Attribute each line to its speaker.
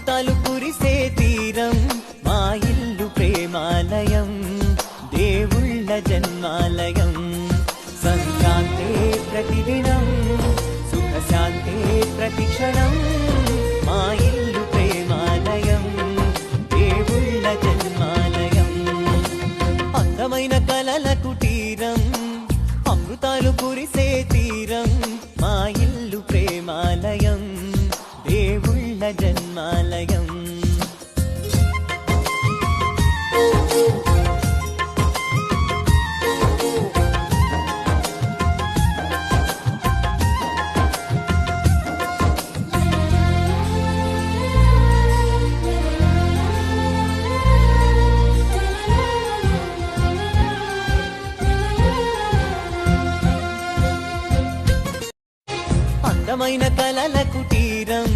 Speaker 1: అమృతాలు కురిసే తీరం మా ఇల్లు ప్రేమాలయం దేవుళ్ళ జన్మాలయం సంక్రాంతే ప్రతిదినం సుఖశాంతే ప్రతిక్షణం మా ఇల్లు ప్రేమాలయం దేవుళ్ళ జన్మాలయం అందమైన కలల కుటీరం అమృతాలు కురిసే తీరం మా ఇల్లు ప్రేమాలయం దేవుళ్ళ జన్మాలయం అందమైన కలల కుటీరం